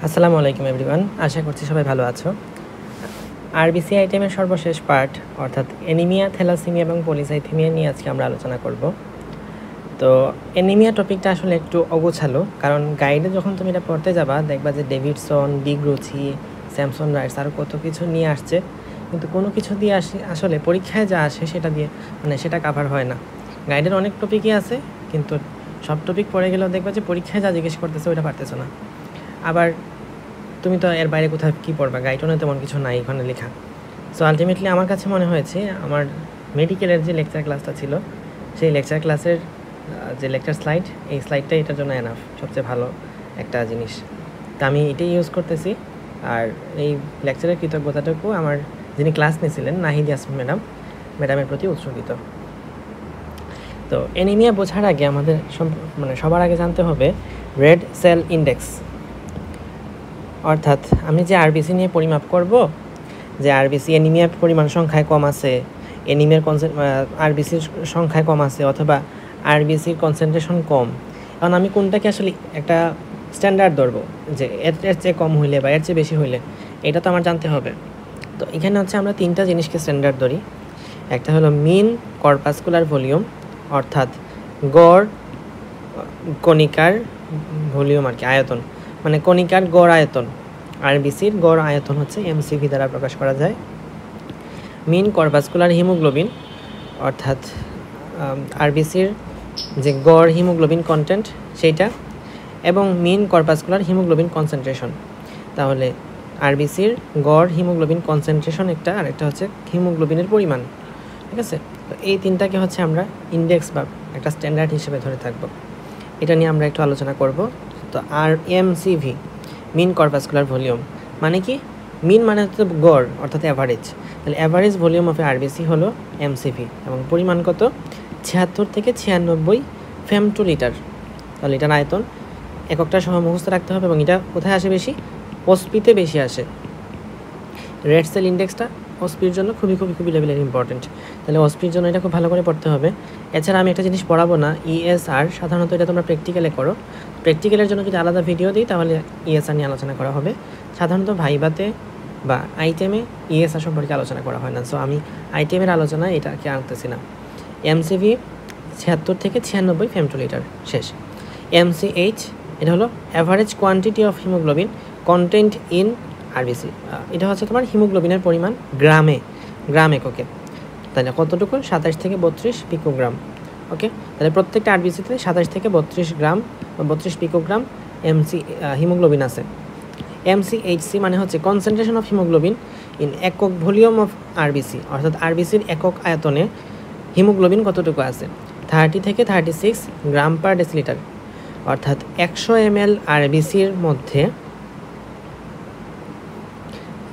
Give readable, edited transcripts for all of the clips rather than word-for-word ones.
আসসালামু আলাইকুম এভরিওয়ান, আশা করছি সবাই ভালো আছো। আরবিসি আইটেমের সর্বশেষ পার্ট অর্থাৎ অ্যানিমিয়া, থ্যালাসেমিয়া এবং পলিসাইথেমিয়া নিয়ে আজকে আমরা আলোচনা করব। তো অ্যানিমিয়া টপিকটা আসলে একটু অগোছালো, কারণ গাইডে যখন তুমি এটা পড়তে যাবা দেখবা যে ডেভিডসন, ডিগ্রোথি, স্যামসন রাইটস আরও কত কিছু নিয়ে আসছে, কিন্তু কোনো কিছু দিয়ে আসলে পরীক্ষায় যা আসে সেটা দিয়ে সেটা কাভার হয় না। গাইডের অনেক টপিকই আছে, কিন্তু সব টপিক পড়ে গেলেও দেখবা যে পরীক্ষায় যা জিজ্ঞেস করতেছে ওইটা পারতেছো না। আবার তুমি তো এর বাইরে কোথাও কী পড়বা, গাইডনে তেমন কিছু নাই ওখানে লেখা। সো আলটিমেটলি আমার কাছে মনে হয়েছে আমার মেডিকেলের যে লেকচার ক্লাসটা ছিল, সেই লেকচার ক্লাসের যে লেকচার স্লাইড, এই স্লাইডটাই এটার জন্য এনাফ, সবচেয়ে ভালো একটা জিনিস। তা আমি এটাই ইউজ করতেছি। আর এই লেকচারের কৃতজ্ঞতাটুকু আমার যিনি ক্লাস নিয়েছিলেন নাহিদ ইয়াসমিন ম্যাডামের প্রতি উৎসর্গিত। তো অ্যানিমিয়া বোঝার আগে আমাদের সবার আগে জানতে হবে রেড সেল ইন্ডেক্স, অর্থাৎ আমি যে আরবিসি নিয়ে পরিমাপ করব, যে আরবিসি অ্যানিমিয়ার পরিমাণ সংখ্যায় কম আছে, অ্যানিমিয়ার আরবিসির সংখ্যায় কম আছে, অথবা আরবিসির কনসেন্ট্রেশন কম, কারণ আমি কোনটাকে আসলে একটা স্ট্যান্ডার্ড ধরবো যে এর চেয়ে কম হইলে বা এর চেয়ে বেশি হইলে, এটা তো আমার জানতে হবে। তো এখানে হচ্ছে আমরা তিনটা জিনিসকে স্ট্যান্ডার্ড ধরি। একটা হলো মিন কর্পাসকুলার ভলিউম, অর্থাৎ গড় কণিকার ভলিউম আর কি, আয়তন, মানে কণিকার গড় আয়তন। আরবিসির গড় আয়তন হচ্ছে এমসিভি দ্বারা প্রকাশ করা যায়। মিন কর্পাসকুলার হিমোগ্লোবিন, অর্থাৎ আরবিসির যে গড় হিমোগ্লোবিন কন্টেন্ট সেইটা, এবং মিন কর্পাসকুলার হিমোগ্লোবিন কনসেন্ট্রেশন। তাহলে আরবিসির গড় হিমোগ্লোবিন কনসেন্ট্রেশন একটা, আর একটা হচ্ছে হিমোগ্লোবিনের পরিমাণ। ঠিক আছে, তো এই তিনটাকে হচ্ছে আমরা ইন্ডেক্স বা একটা স্ট্যান্ডার্ড হিসেবে ধরে থাকবো। এটা নিয়ে আমরা একটু আলোচনা করব। তো আর এমসিভি, মিন কর্পাসকুলার ভলিউম, মানে কি? মিন মানে হচ্ছে গড়, অর্থাৎ অ্যাভারেজ। তাহলে অ্যাভারেজ ভলিউম অফ আরবিসি হলো এমসিভি, এবং পরিমাণ কত? 76 থেকে 96 ফেমটোলিটার। তাহলে এটার আয়তন এককটা সহ মুখস্থ রাখতে হবে, এবং এটা কোথায় আসে বেশি? ওসপিতে বেশি আসে। রেড সেল ইন্ডেক্সটা ওসপির জন্য খুবই খুবই খুবই লেভেলের ইম্পর্টেন্ট। তাহলে ওসপির জন্য এটা খুব ভালো করে পড়তে হবে। এছাড়া আমি একটা জিনিস পড়াবো না, ইএসআর, সাধারণত এটা তোমরা প্র্যাকটিক্যালে করো। প্র্যাকটিক্যালের জন্য যদি আলাদা ভিডিও দিই তাহলে ইএসআর নিয়ে আলোচনা করা হবে। সাধারণত ভাইবাতে বা আইটেমে ইএসআর সম্পর্কে আলোচনা করা হয় না। সো আমি আইটেমের আলোচনা এটাকে আনতেছি না। এমসিভি 76 থেকে 96 ফেমটোলিটার, শেষ। এমসিএইচ, এটা হলো average quantity of haemoglobin contained in RBC. এটা হচ্ছে তোমার হিমোগ্লোবিনের পরিমাণ গ্রাম এককে। তাহলে কতটুকু? 27 থেকে 32 পিকোগ্রাম। ওকে, তাহলে প্রত্যেকটা আরবিসিতে 27 থেকে 32 গ্রাম বা 32 পিকোগ্রাম হিমোগ্লোবিন আছে। এমসিএইচসি মানে হচ্ছে কনসেন্ট্রেশন অফ হিমোগ্লোবিন ইন একক ভলিউম অফ আরবিসি, অর্থাৎ আরবিসির একক আয়তনে হিমোগ্লোবিন কতটুকু আছে? 30 থেকে 36 গ্রাম পার ডেসিলিটার, অর্থাৎ 100 ml আরবিসির মধ্যে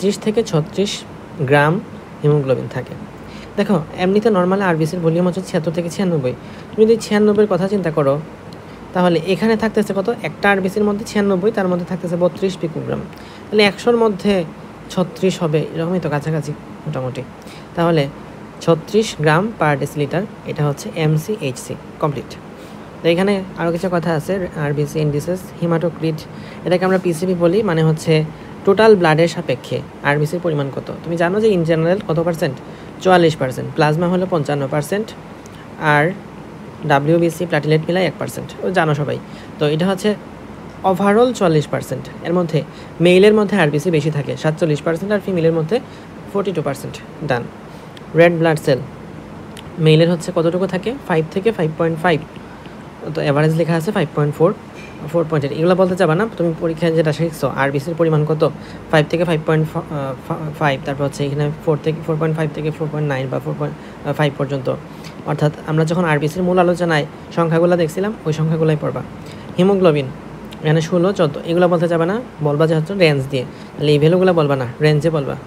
30 থেকে 36 গ্রাম হিমোগ্লোবিন থাকে। দেখো, এমনিতে নর্মাল আরবিসির ভলিউম হচ্ছে 76 থেকে 96। তুমি যদি 96-এর কথা চিন্তা করো, তাহলে এখানে থাকতেছে কত? একটা আরবিসির মধ্যে 96, তার মধ্যে থাকতেছে 32 পিকোগ্রাম। তাহলে 100-র মধ্যে 36 হবে, এরকমই তো কাছাকাছি মোটামুটি। তাহলে 36 গ্রাম পার ডেসিলিটার, এটা হচ্ছে এমসিএইচসি কমপ্লিট। তো এখানে আরও কিছু কথা আছে। আরবিসি ইন্ডিসেস, হিমাটোক্রিট, এটাকে আমরা পিসিবি বলি, মানে হচ্ছে টোটাল ব্লাডের সাপেক্ষে আরবিসির পরিমাণ কত। তুমি জানো যে ইন জেনারেল কত পার্সেন্ট? 44%, প্লাজমা হলো 55%, আর ডাব্লিউবিসি প্ল্যাটিলেট মিলাই 1%, জানো সবাই। তো এটা হচ্ছে ওভারঅল 44%। এর মধ্যে মেইলের মধ্যে আরবিসি বেশি থাকে 47%, আর ফিমেলের মধ্যে 42%। ডান। রেড ব্লাড সেল মেইলের হচ্ছে কতটুকু থাকে? 5 থেকে 5.5, তো অ্যাভারেজ লেখা আছে 5.4, 4.8। এগুলো বলতে চাবা না, তুমি পরীক্ষায় যেটা শিখছো আরবিসির পরিমাণ কত, 5 থেকে 5.5, তারপর হচ্ছে এখানে 4.5 থেকে 4.9 বা 4.5 পর্যন্ত। অর্থাৎ আমরা যখন আরবিসির মূল আলোচনায় সংখ্যাগুলো দেখছিলাম, ওই সংখ্যাগুলোই পড়বা। হিমোগ্লোবিন এখানে 16, 14, এগুলো বলতে যাবে না, বলবা যে হচ্ছে রেঞ্জ দিয়ে। তাহলে এই ভ্যালুগুলো বলবা না, রেঞ্জে বলবা।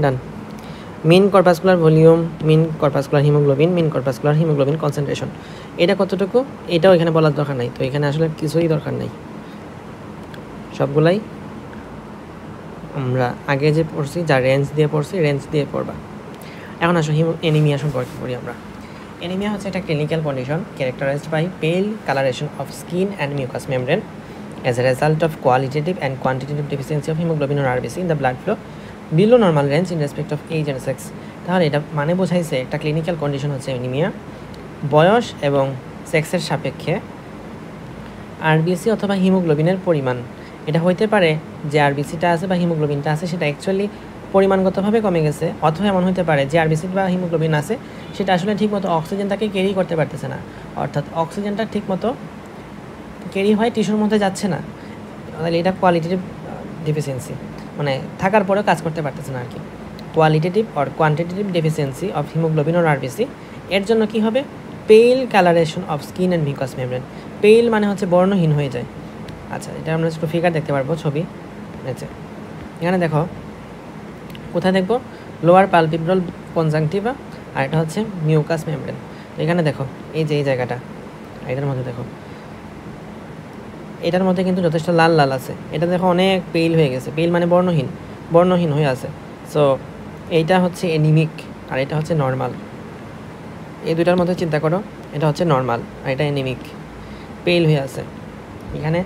ডান। মিন কর্পাসকুলার ভলিউম, মিন কর্পাসকুলার হিমোগ্লোবিন, মিন কর্পাসকুলার হিমোগ্লোবিন কনসেন্ট্রেশন, এটা কতটুকু এটাও এখানে বলার দরকার নাই। তো এখানে আসলে কিছুই দরকার নাই, সবগুলাই আমরা আগে যে পড়ছি, যা রেঞ্জ দিয়ে পড়ছি, রেঞ্জ দিয়ে পড়বা। এখন আসো এনিমিয়া সম্পর্কে পড়ি আমরা। এনিমিয়া হচ্ছে একটা ক্লিনিক্যাল কন্ডিশন ক্যারেক্টারাইজড বাই পেল colouration of skin and mucous membrane as a result of qualitative and quantitative deficiency of hemoglobin or RBC in the blood flow below normal range in respect of age and sex। তাহলে এটা মানে বোঝাইছে একটা clinical condition হচ্ছে anaemia, বয়স এবং সেক্সের সাপেক্ষে RBC অথবা হিমোগ্লোবিনের পরিমাণ এটা হইতে পারে যে আরবিসিটা আছে বা হিমোগ্লোবিনটা আছে সেটা অ্যাকচুয়ালি পরিমাণগতভাবে কমে গেছে, অথবা এমন হতে পারে যে আরবিসি বা হিমোগ্লোবিন আছে সেটা আসলে ঠিকমতো অক্সিজেনটাকে ক্যারি করতে পারতেছে না, অর্থাৎ অক্সিজেনটা ঠিকমতো ক্যারি হয় টিস্যুর মধ্যে যাচ্ছে না, তাহলে এটা কোয়ালিটেটিভ ডেফিসিয়েন্সি, মানে থাকার পরেও কাজ করতে পারতেছে না আর কি। Qualitative or quantitative deficiency of haemoglobin or RBC এর জন্য কি হবে, পেল colouration of skin and mucous membrane. পেল মানে হচ্ছে বর্ণহীন হয়ে যায়। আচ্ছা, এটা আমরা একটু ফিগার দেখতে পারবো, ছবি আচ্ছা এখানে দেখো, কোথায় দেখবো, লোয়ার পালপিব্রাল কনজাংটিভা আর এটা হচ্ছে মিউকাস মেমব্রেন। এখানে দেখো এই যে এই জায়গাটা, এটার মধ্যে দেখো, এটার মধ্যে কিন্তু যথেষ্ট লাল লাল আছে, এটা দেখো অনেক পেইল হয়ে গেছে, পেইল মানে বর্ণহীন হয়ে আছে। সো এইটা হচ্ছে এনিমিক আর এটা হচ্ছে নর্মাল, এই দুইটার মধ্যে চিন্তা করো, এটা হচ্ছে নর্মাল আর এটা এনিমিক, পেইল হয়ে আছে এখানে,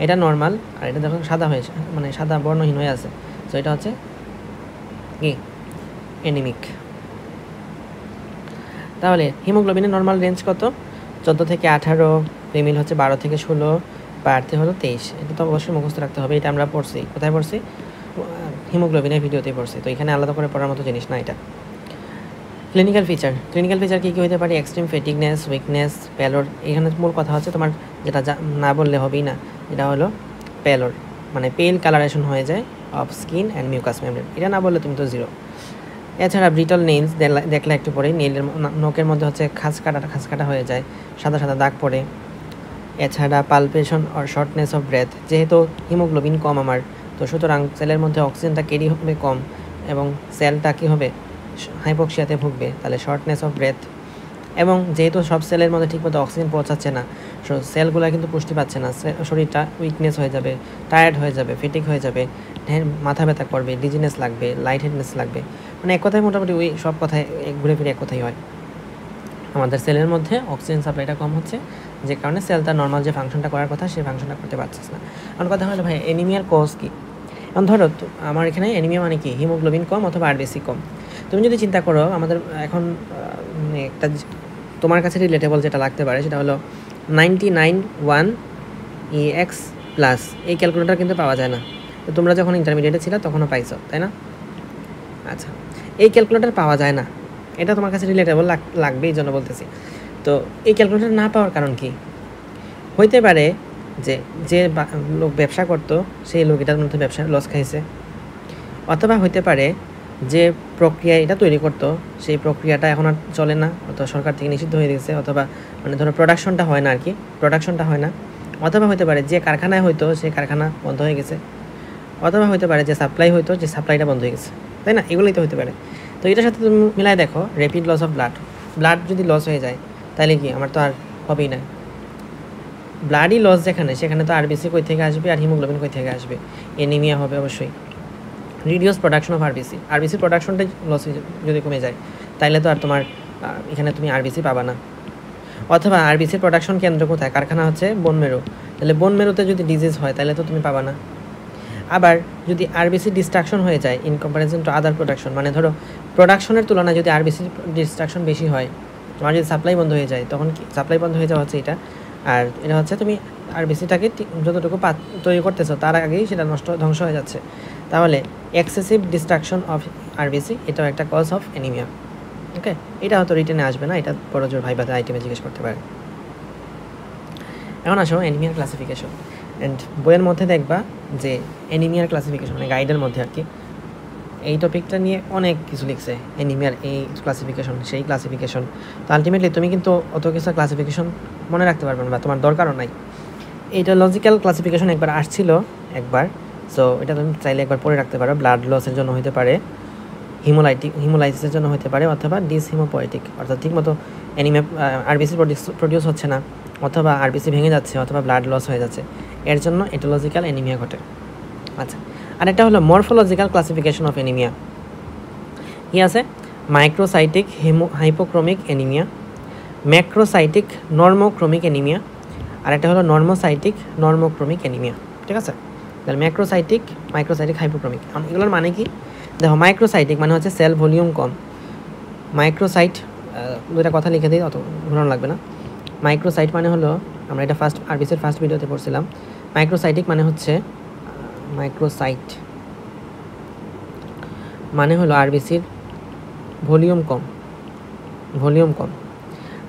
এটা নর্মাল আর এটা দেখো সাদা হয়েছে, মানে সাদা বর্ণহীন হয়ে আছে। সো এটা হচ্ছে কি এনিমিক। তাহলে হিমোগ্লোবিনের নর্মাল রেঞ্জ কত, 14 থেকে 18, ফিমেল হচ্ছে 12 থেকে 16, প্রার্থী হলো 23। এটা তো অবশ্যই মুখস্থ রাখতে হবে, এটা আমরা পড়ছি, কোথায় পড়ছি, হিমোগ্লোবিনের ভিডিওতে পড়ছি, তো এখানে আলাদা করে পড়ার মতো জিনিস না এটা। ক্লিনিক্যাল ফিচার কী কী হতে পারে, এক্সট্রিম ফেটিকনেস, উইকনেস, প্যালোর। এখানে মূল কথা হচ্ছে তোমার যেটা না বললে হবেই না, এটা হলো প্যালোর, মানে পেল কালারেশন হয়ে যায় of skin and mucous membrane, এটা না বললে তুমি তো জিরো। এছাড়া ব্রিটল নেইলস দেখলে একটু পরে, নেইলের নখের মধ্যে হচ্ছে খাঁজ কাটা হয়ে যায়, সাদা সাদা দাগ পড়ে। এছাড়া palpation or shortness of breadth, যেহেতু হিমোগ্লোবিন কম আমার, তো সুতরাং সেলের মধ্যে অক্সিজেনটা ক্যারি হবে কম এবং সেলটা কী হবে, হাইপোক্সিয়াতে ভুগবে, তাহলে শর্টনেস অফ ব্রেথ। এবং যেহেতু সব সেলের মধ্যে ঠিকমতো অক্সিজেন পৌঁছাচ্ছে না, সেলগুলো কিন্তু পুষ্টি পাচ্ছে না, শরীরটা উইকনেস হয়ে যাবে, টায়ার্ড হয়ে যাবে, ফিটিক হয়ে যাবে, মাথা ব্যথা করবে, ডিজিনেস লাগবে, লাইট হেডনেস লাগবে, মানে এক কথায় মোটামুটি ওই সব কথায় ঘুরে ফিরে এক কথাই হয়। আমাদের সেলের মধ্যে অক্সিজেন সাপ্লাইটা কম হচ্ছে, যে কারণে সেলটা নর্মাল যে ফাংশনটা করার কথা সেই ফাংশনটা করতে পারছে না। আমার কথা হলো ভাই এনিমিয়ার কজ কী, এখন ধরো আমার এখানে এনিমিয়া মানে কি, হিমোগ্লোবিন কম অথবা আরবিসি কম। তুমি যদি চিন্তা করো আমাদের এখন একটা তোমার কাছে রিলেটেবল যেটা লাগতে পারে সেটা হলো 99 EX প্লাস, এই ক্যালকুলেটার কিন্তু পাওয়া যায় না, তো তোমরা যখন ইন্টারমিডিয়েটে ছিল তখনও পাইছো তাই না? আচ্ছা, এই ক্যালকুলেটার পাওয়া যায় না, এটা তোমার কাছে রিলেটেবল লাগবে, এই জন্য বলতেছি। তো এই ক্যালকুলেটার না পাওয়ার কারণ কি হইতে পারে, যে লোক ব্যবসা করতো সেই লোক এটার মধ্যে ব্যবসা লস খাইছে, অথবা হইতে পারে যে প্রক্রিয়া এটা তৈরি করতো সেই প্রক্রিয়াটা এখন আর চলে না, অথবা সরকার থেকে নিষিদ্ধ হয়ে গেছে, অথবা মানে ধরো প্রোডাকশনটা হয় না আর কি, অথবা হইতে পারে যে কারখানায় হয়তো সেই কারখানা বন্ধ হয়ে গেছে, অথবা হইতে পারে যে সাপ্লাই হয়তো যে সাপ্লাইটা বন্ধ হয়ে গেছে, তাই না? এগুলোই তো হতে পারে। তো এটার সাথে তুমি মিলাই দেখো, র্যাপিড লস অফ ব্লাড যদি লস হয়ে যায় তাহলে কি আমার তো আর হবেই না, ব্লাডই লস যেখানে, সেখানে তো আরবিসি কই থেকে আসবে আর হিমোগ্লোবিন কই থেকে আসবে, এনিমিয়া হবে অবশ্যই। রিডিউস প্রোডাকশন অফ আরবিসির প্রোডাকশনটাই লস যদি কমে যায় তাহলে তো আর তোমার এখানে তুমি আরবিসি পাবা না। অথবা আরবিসির প্রোডাকশন কেন্দ্র কোথায়, কারখানা হচ্ছে বোন মেরু, তাহলে বোন মেরুতে যদি ডিজিজ হয় তাহলে তো তুমি পাবা না। আবার যদি আরবিসি ডিস্ট্রাকশন হয়ে যায় in comparison to other production, মানে ধরো প্রোডাকশনের তুলনায় যদি আরবিসির ডিস্ট্রাকশন বেশি হয়, তোমার যদি সাপ্লাই বন্ধ হয়ে যায়, তখন কি সাপ্লাই বন্ধ হয়ে যাওয়া হচ্ছে এটা, আর এটা হচ্ছে তুমি আরবিসিটাকে যতটুকু তৈরি করতেছো তার আগেই সেটা ধ্বংস হয়ে যাচ্ছে, তাহলে এক্সেসিভ ডিস্ট্রাকশন অফ আরবিসি এটাও একটা কজ অফ এনিমিয়া। ওকে, এটা হয়তো রিটেনে আসবে না, এটা বড় জোর ভাইবাতে আইটেমে জিজ্ঞেস করতে পারে। এখন আসো এনিমিয়ার ক্লাসিফিকেশন, অ্যান্ড বইয়ের মধ্যে দেখবা যে এনিমিয়ার ক্লাসিফিকেশন মানে গাইডের মধ্যে আর কি এই টপিকটা নিয়ে অনেক কিছু লিখছে, এনিমিয়ার এই ক্লাসিফিকেশন সেই ক্লাসিফিকেশন। তো আলটিমেটলি তুমি কিন্তু অত কিছু ক্লাসিফিকেশন মনে রাখতে পারবে না বা তোমার দরকারও নাই। এইটা লজিক্যাল ক্লাসিফিকেশন একবার আসছিল একবার, সো এটা তুমি চাইলে একবার পড়ে রাখতে পারো। ব্লাড লসের জন্য হতে পারে, হিমোলাইসিসের জন্য হতে পারে, অথবা ডিসহিমোপয়েটিক, অর্থাৎ ঠিকমতো অ্যানিমিয়া আরবিসি প্রডিউস হচ্ছে না, অথবা আরবিসি ভেঙে যাচ্ছে, অথবা ব্লাড লস হয়ে যাচ্ছে, এর জন্য এটোলজিক্যাল অ্যানিমিয়া ঘটে। আচ্ছা, আর এটা হলো মরফোলজিক্যাল ক্লাসিফিকেশন অফ অ্যানিমিয়া। কি আছে, microcytic hypochromic anaemia, macrocytic normochromic anaemia, আর একটা হলো নর্মোসাইটিক নর্মোক্রোমিক অ্যানিমিয়া। ঠিক আছে, তাহলে ম্যাক্রোসাইটিক, মাইক্রোসাইটিক, হাইপোক্রোমিক। এগুলোর মানে কি? দেখো, মাইক্রোসাইটিক মানে হচ্ছে সেল ভলিউম কম। মাইক্রোসাইট, দুইটা কথা লিখে দিই, অত ঘুরানো লাগবে না। মাইক্রোসাইট মানে হলো, আমরা এটা ফার্স্ট আরবিসির ফার্স্ট ভিডিওতে পড়ছিলাম, মাইক্রোসাইটিক মানে হচ্ছে মাইক্রোসাইট মানে হলো আরবিসির ভলিউম কম, ভলিউম কম।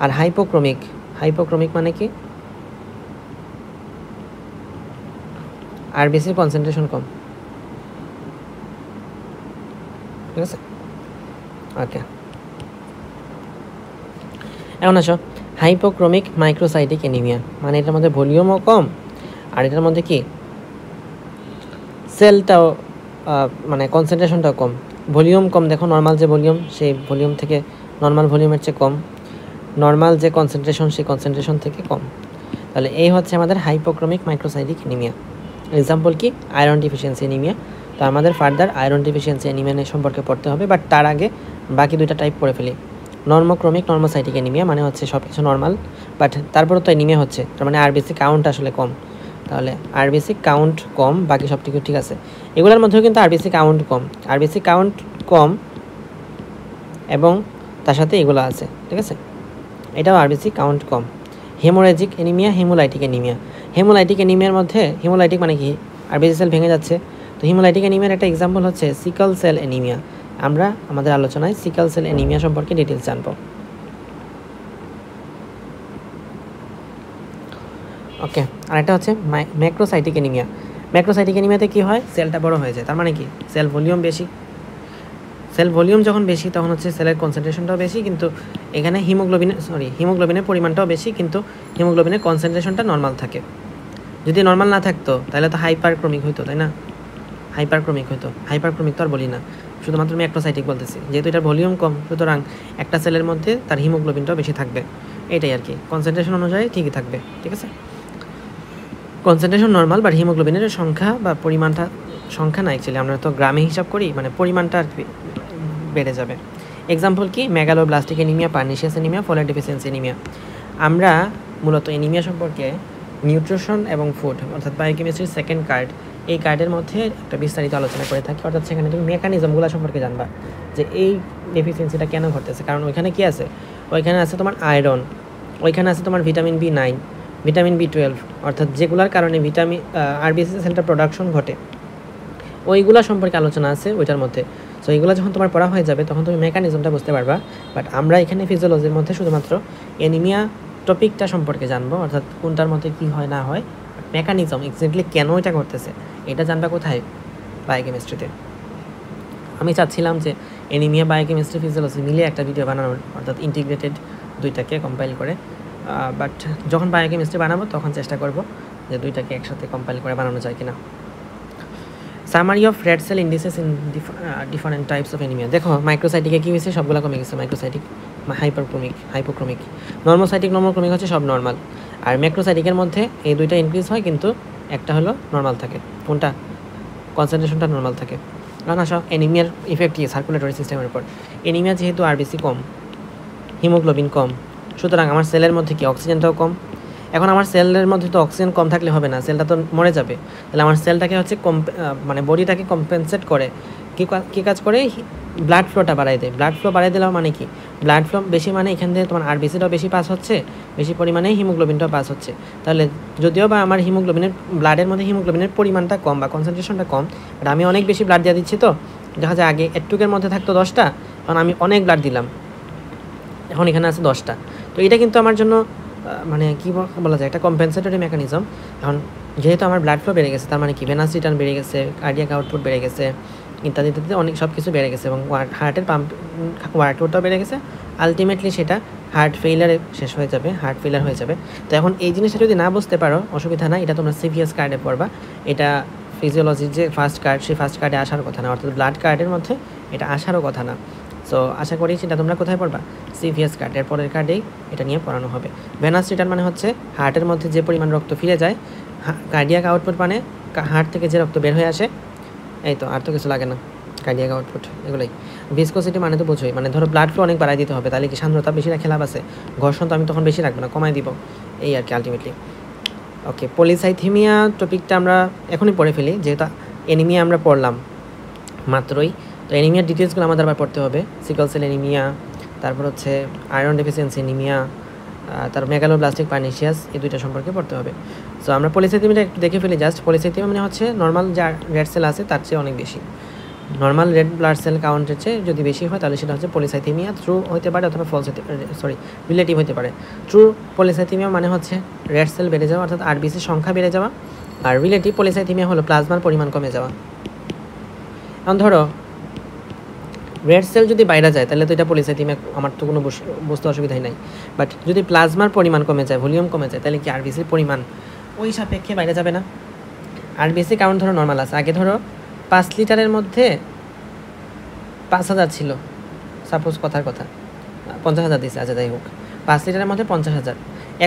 আর হাইপোক্রোমিক, হাইপোক্রোমিক মানে কি? আরবিসির কনসেন্ট্রেশন কম। ঠিক আছে, ওকে। এখন আসো, হাইপোক্রোমিক মাইক্রোসাইটিক অ্যানিমিয়া মানে এটার মধ্যে ভলিউমও কম, আর এটার মধ্যে কি সেলটাও মানে কনসেন্ট্রেশনটাও কম। ভলিউম কম, দেখো নর্মাল যে ভলিউম সেই ভলিউম থেকে, নর্মাল ভলিউমের চেয়ে কম, নর্মাল যে কনসেন্ট্রেশন সেই কনসেন্ট্রেশন থেকে কম। তাহলে এই হচ্ছে আমাদের হাইপোক্রোমিক মাইক্রোসাইটিক অ্যানিমিয়া। এক্সাম্পল কি? Iron deficiency anaemia. তো আমাদের ফার্দার আয়রন ডিফিসিয়েন্সি অ্যানিমিয়া সম্পর্কে পড়তে হবে, বাট তার আগে বাকি দুইটা টাইপ পড়ে ফেলি। নর্মোক্রোমিক নর্মোসাইটিক অ্যানিমিয়া মানে হচ্ছে সব কিছু নর্মাল, বাট তারপরে তো অ্যানিমিয়া হচ্ছে, তার মানে আরবিসি কাউন্ট আসলে কম। তাহলে আরবিসি কাউন্ট কম, বাকি সব কিছু ঠিক আছে। এগুলোর মধ্যেও কিন্তু আরবিসি কাউন্ট কম, আরবিসি কাউন্ট কম এবং তার সাথে এগুলো আছে। ঠিক আছে, এটাও আরবিসি কাউন্ট কম। Haemorrhagic anaemia, haemolytic anaemia. Haemolytic অ্যানিমিয়ার মধ্যে, হেমোলাইটিক মানে কি? আরবিসি সেল ভেঙে যাচ্ছে। তো হেমোলাইটিক অ্যানিমিয়ার একটা এক্সাম্পল হচ্ছে সিকল সেল অ্যানিমিয়া। আমরা আমাদের আলোচনায় সিকল সেল অ্যানিমিয়া সম্পর্কে ডিটেলস জানবো। ওকে, আর একটা হচ্ছে ম্যাক্রোসাইটিক অ্যানিমিয়া। ম্যাক্রোসাইটিক অ্যানিমিয়াতে কী হয়? সেলটা বড় হয়ে যায়, তার মানে কি? সেল ভলিউম বেশি। সেল ভলিউম যখন বেশি তখন হচ্ছে সেলের কনসেন্ট্রেশনটাও বেশি, কিন্তু এখানে হিমোগ্লোবিনের পরিমাণটাও বেশি, কিন্তু হিমোগ্লোবিনের কনসেন্ট্রেশনটা নর্মাল থাকে। যদি নর্মাল না থাকতো তাহলে তো হাইপারক্রোমিক হইতো, তাই না? হাইপারক্রোমিক হইতো। হাইপারক্রোমিক তো আর বলি না, শুধুমাত্র ম্যাক্রোসাইটিক বলতেছি। যেহেতু এটার ভলিউম কম, সুতরাং একটা সেলের মধ্যে তার হিমোগ্লোবিনটাও বেশি থাকবে, এটাই আর কি। কনসেন্ট্রেশন অনুযায়ী ঠিকই থাকবে। ঠিক আছে, কনসেন্ট্রেশন নর্মাল, বাট হিমোগ্লোবিনের সংখ্যা বা পরিমাণটা, সংখ্যা না অ্যাকচুয়ালি, আমরা তো গ্রামে হিসাব করি, মানে পরিমাণটা আর কি বেড়ে যাবে। এক্সাম্পল কি? Megaloblastic anaemia, pernicious anaemia, folate deficiency anaemia. আমরা মূলত অ্যানিমিয়া সম্পর্কে নিউট্রিশন এবং ফুড অর্থাৎ বায়োকেমিস্ট্রির সেকেন্ড কার্ড, এই কার্ডের মধ্যে একটা বিস্তারিত আলোচনা করে থাকি, অর্থাৎ সেখানে তুমি মেকানিজমগুলো সম্পর্কে জানবা যে এই ডেফিসিয়েন্সিটা কেন ঘটতেছে। কারণ ওইখানে কি আছে? ওইখানে আছে তোমার আয়রন, ওইখানে আছে তোমার ভিটামিন B9, ভিটামিন B12, অর্থাৎ যেগুলোর কারণে আরবিসি সেলটা প্রোডাকশন ঘটে, ওইগুলো সম্পর্কে আলোচনা আছে ওইটার মধ্যে। সো এইগুলো যখন তোমার পড়া হয়ে যাবে তখন তুমি মেকানিজমটা বুঝতে পারবা। বাট আমরা এখানে ফিজিওলজির মধ্যে শুধুমাত্র অ্যানিমিয়া টপিকটা সম্পর্কে জানবো, অর্থাৎ কোনটার মধ্যে কী হয় না হয়, মেকানিজম এক্স্যাক্টলি কেন এটা ঘটতেছে এটা জানবা কোথায়? বায়োকেমিস্ট্রিতে। আমি চাচ্ছিলাম যে অ্যানিমিয়া, বায়োকেমিস্ট্রি, ফিজিওলজি মিলে একটা ভিডিও বানানোর, অর্থাৎ ইন্টিগ্রেটেড দুইটাকে কম্পাইল করে। বাট যখন বায়োকেমিস্ট্রি বানাবো তখন চেষ্টা করব যে দুইটাকে একসাথে কম্পাইল করে বানানো যায় কিনা। Summary of red cell indices in different types of anaemia. দেখো, মাইক্রোসাইটিকে কী হয়েছে? সবগুলো কমে গেছে। Microcytic, hypochromic. নর্মোসাইটিক, নর্মোক্রোমিক হচ্ছে সব নর্মাল। আর ম্যাক্রোসাইটিকের মধ্যে এই দুইটা ইনক্রিজ হয়, কিন্তু একটা হলো নর্মাল থাকে। কোনটা? কনসেন্ট্রেশনটা নর্মাল থাকে। কারণ আসো, অ্যানিমিয়ার ইফেক্ট কি? সার্কুলেটরি সিস্টেমের উপর। অ্যানিমিয়া যেহেতু আরবিসি কম, হিমোগ্লোবিন কম, সুতরাং আমার সেলের মধ্যে কি অক্সিজেনটাও কম। এখন আমার সেলের মধ্যে তো অক্সিজেন কম থাকলে হবে না, সেলটা তো মরে যাবে। তাহলে আমার সেলটাকে হচ্ছে মানে বডিটাকে কম্পেনসেট করে কী কাজ করে? ব্লাড ফ্লোটা বাড়াই দেয়। ব্লাড ফ্লো বাড়াই দিলেও মানে কি? ব্লাড ফ্লো বেশি মানে এখান থেকে তোমার আরবিসিটাও বেশি পাস হচ্ছে, বেশি পরিমাণে হিমোগ্লোবিনটাও পাস হচ্ছে। তাহলে যদিও বা আমার ব্লাডের মধ্যে হিমোগ্লোবিনের পরিমাণটা কম বা কনসেন্ট্রেশনটা কম, বাট আমি অনেক বেশি ব্লাড দিয়ে দিচ্ছি। তো দেখা যায় আগে এটুকের মধ্যে থাকতো 10টা, কারণ আমি অনেক ব্লাড দিলাম, এখন এখানে আছে 10টা। তো এটা কিন্তু আমার জন্য মানে কী বলা যায়, একটা কম্পেনসেটরি মেকানিজম। এখন যেহেতু আমার ব্লাড ফ্লো বেড়ে গেছে, তার মানে কি ভেনাস রিটার্ন বেড়ে গেছে, কার্ডিয়াক আউটপুট বেড়ে গেছে, ইত্যাদি ইত্যাদি অনেক সব কিছু বেড়ে গেছে, এবং হার্টের ওয়ার্কআউটটাও বেড়ে গেছে। আলটিমেটলি সেটা হার্ট ফেইলার হয়ে যাবে। তো এখন এই জিনিসটা যদি না বুঝতে পারো অসুবিধা না, এটা তোমরা সিভিএস কার্ডে পড়বা। এটা ফিজিওলজির যে ফার্স্ট কার্ড, সেই ফার্স্ট কার্ডে আসার কথা না, অর্থাৎ ব্লাড কার্ডের মধ্যে এটা আসারও কথা না। সো আশা করি সেটা তোমরা কোথায় পড়বা? সিভিএস কার্ড, এর পরের কার্ডেই এটা নিয়ে পড়ানো হবে। ভেনাস রিটার্ন মানে হচ্ছে হার্টের মধ্যে যে পরিমাণ রক্ত ফিরে যায়, কার্ডিয়াক আউটপুট মানে হার্ট থেকে যে রক্ত বের হয়ে আসে, এই তো, আর তো কিছু লাগে না। কার্ডিয়াক আউটপুট, এগুলোই। ভিসকোসিটি মানে তো বোঝোই, মানে ধরো ব্লাড ফ্লো অনেক বাড়াই দিতে হবে, তাহলে কি সান্দ্রতা বেশি রাখে লাভ আছে? ঘর্ষণ তো আমি তখন বেশি রাখবো না, কমাই দিব, এই আর কি আলটিমেটলি। ওকে, পলিসাইথেমিয়া টপিকটা আমরা এখনই পড়ে ফেলি, যেহেতু অ্যানিমিয়া আমরা পড়লাম মাত্রই। তো অ্যানিমিয়ার ডিটেলসগুলো আমাদের আবার পড়তে হবে। সিকল সেল অ্যানিমিয়া, তারপর হচ্ছে আয়রন ডেফিসিয়েন্সি অ্যানিমিয়া, তারপর মেগালোব্লাস্টিক পার্নিশিয়াস, এই দুইটা সম্পর্কে পড়তে হবে। সো আমরা পলিসাইথেমিয়াটা একটু দেখে ফেলি জাস্ট। পলিসাইথেমিয়া মানে হচ্ছে নর্মাল যা রেড সেল আছে তার চেয়ে অনেক বেশি, নর্মাল রেড ব্লাড সেল কাউন্টের চেয়ে যদি বেশি হয় তাহলে সেটা হচ্ছে পলিসাইথেমিয়া। ট্রু হতে পারে অথবা ফলস রিলেটিভ হতে পারে। ট্রু পলিসাইথেমিয়া মানে হচ্ছে রেড সেল বেড়ে যাওয়া, অর্থাৎ আরবিসির সংখ্যা বেড়ে যাওয়া, আর রিলেটিভ পলিসাইথেমিয়া হলো প্লাজমার পরিমাণ কমে যাওয়া। এখন ধরো রেড সেল যদি বাইরে যায় তাহলে তো এটা পলিসাইথেমিয়া, আমার তো কোনো বুঝতে অসুবিধাই নাই। বাট যদি প্লাজমার পরিমাণ কমে যায়, ভলিউম কমে যায়, তাহলে কি আরবিসির পরিমাণ ওই সাপেক্ষে বাইরে যাবে না? আরবিসি কাউন্ট ধরো নর্মাল আছে, আগে ধরো 5 লিটারের মধ্যে 5,000 ছিল, সাপোজ কথার কথা 50,000 দিচ্ছে, আচ্ছা যাই হোক, 5 লিটারের মধ্যে 50,000,